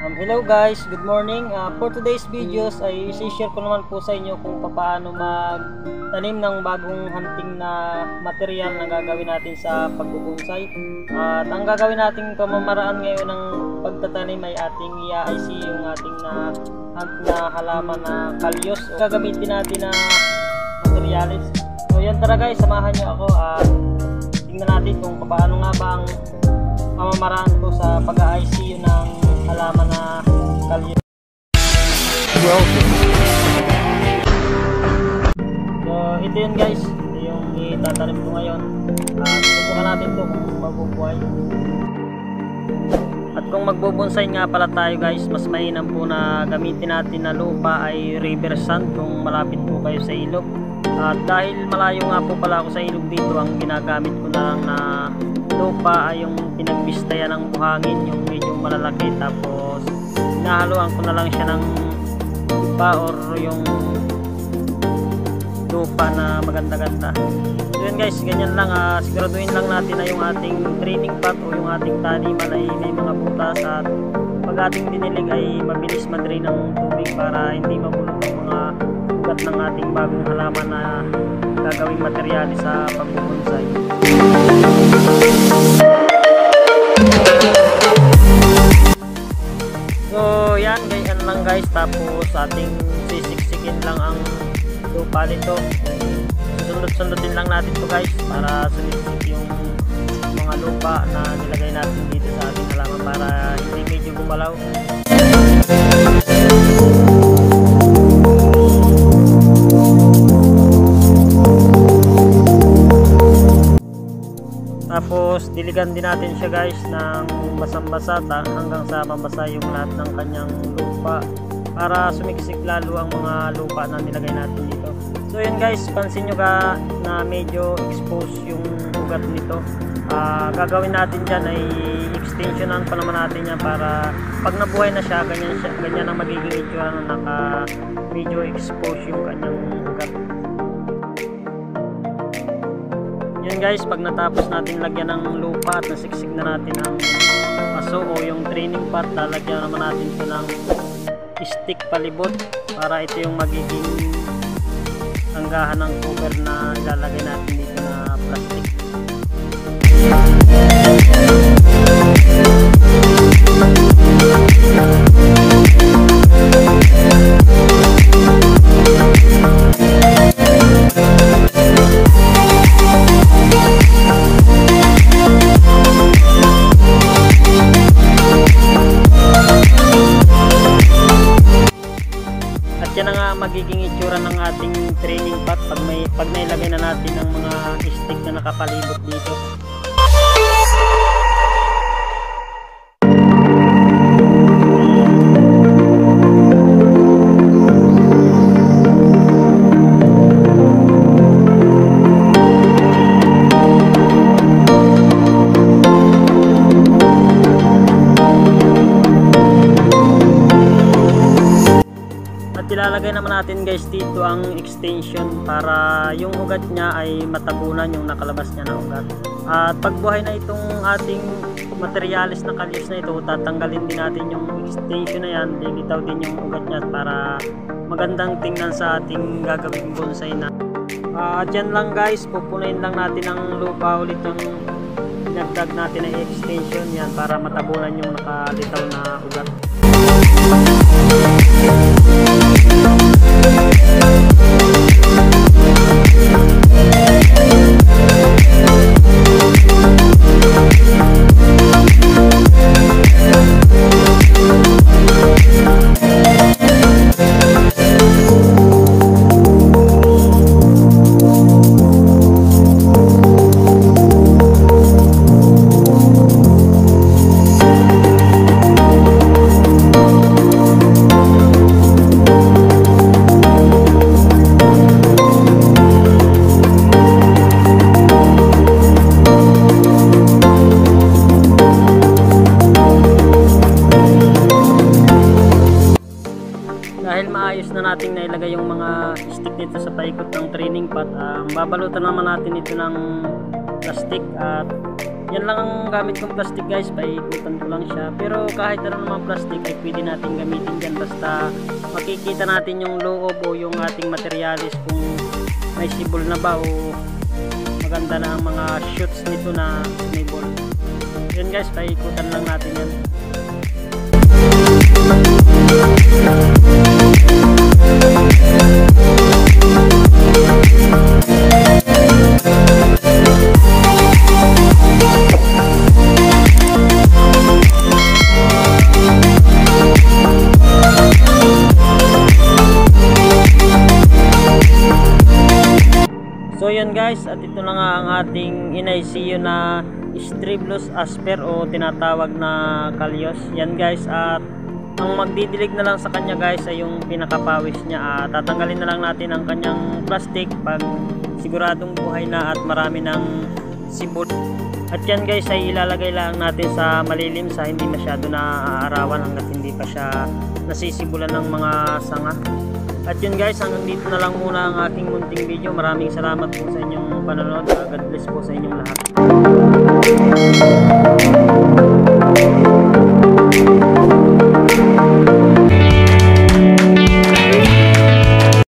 Hello guys, good morning. For today's videos ay i-share ko naman po sa inyo kung paano magtanim ng bagong hunting na material na gagawin natin sa pagbubonsai. At ang gagawin nating pamamaraan ngayon ng pagtatanim ay ating i-IC yung ating hunt na halaman na kalyos o gagamitin natin na materials. So yan tara guys, samahan nyo ako at tingnan natin kung paano nga ba ang pamamaraan ko sa pag-IC ng halaman na kalyos. So ito yun guys, ito yung itatanim ko ngayon at subukan natin ito kung mabubuhay. At kung magbubonsai nga pala tayo guys, mas mainam po na gamitin natin na lupa ay river sand kung malapit po kayo sa ilog. At dahil malayo nga po pala ako sa ilog dito, ang ginagamit ko na lang na lupa ay yung pinagbistayan ng buhangin, yung medyo malalaki, tapos hinahaluan ko na lang siya ng lupa or yung lupa na maganda-ganda. So yun guys, ganyan lang, siguraduhin lang natin na yung ating training pot o yung ating taniman ay may mga butas at pag ating dinilig ay mabilis mag-drain ng tubig para hindi mabulok ang mga ugat ng ating bagong halaman na gagawing materyales sa pagbubonsai. So yan, ganyan lang guys, tapos ating sisiksikin lang ang lupa nito. Sundot-sundutin lang natin to guys para sumiksik yung mga lupa na nilagay natin dito sa ating halaman para hindi medyo gumalaw. Tapos diligan din natin siya guys ng basang-basa hanggang sa mabasa yung lahat ng kanyang lupa para sumiksik lalo ang mga lupa na nilagay natin dito. So yun guys, pansin nyo ka na medyo exposed yung ugat nito. Gagawin natin dyan ay extensionan pa naman natin yan para pag nabuhay na siya, ganyan ang magiging itsura na medyo exposed yung kanyang ugat. Yun guys, pag natapos natin lagyan ng lupa at nasiksik na natin ang paso o yung training pot, lalagyan naman natin ito ng stick palibot para ito yung magiging hanggahan ng cover na ilalagay natin dito na plastic. Yan ang magiging itsura ng ating training pot pag nailagay na natin ng mga stick na nakapalibot dito. Ilalagay naman natin guys dito ang extension para yung ugat niya ay matabunan yung nakalabas niya na ugat. At pagbuhay na itong ating materials na kalyos na ito, tatanggalin din natin yung extension na yan, bitaw din yung ugat niya para magandang tingnan sa ating gagawing bonsai na. At yan lang guys, pupunuin lang natin ang lupa ulit yung pinagdag natin na extension yan para matabunan yung nakalitaw na ugat. Dahil maayos na nating nailagay yung mga stick dito sa paikot ng training pot, babalutan naman natin ito ng plastic at Yan lang ang gamit kong plastic guys, paikutan ko lang siya. Pero kahit ano naman plastic ay pwede natin gamitin dyan, basta makikita natin yung loob o yung ating materialis kung may sibol na ba o maganda na ang mga shoots nito na sumibol. Yan guys, paikutan lang natin yan. So yun guys, at ito na nga ang ating in-ICU na Stribulus asper o tinatawag na kalyos. Yan guys, at ang magdidilig na lang sa kanya guys ay yung pinakapawis niya. Tatanggalin na lang natin ang kanyang plastic pag siguradong buhay na at marami ng sibol. At yan guys ay ilalagay lang natin sa malilim, sa hindi masyado na aarawan hanggat hindi pa siya nasisibulan ng mga sanga. At yun guys, hanggang dito na lang muna ang aking munting video. Maraming salamat po sa inyong panonood. God bless po sa inyong lahat.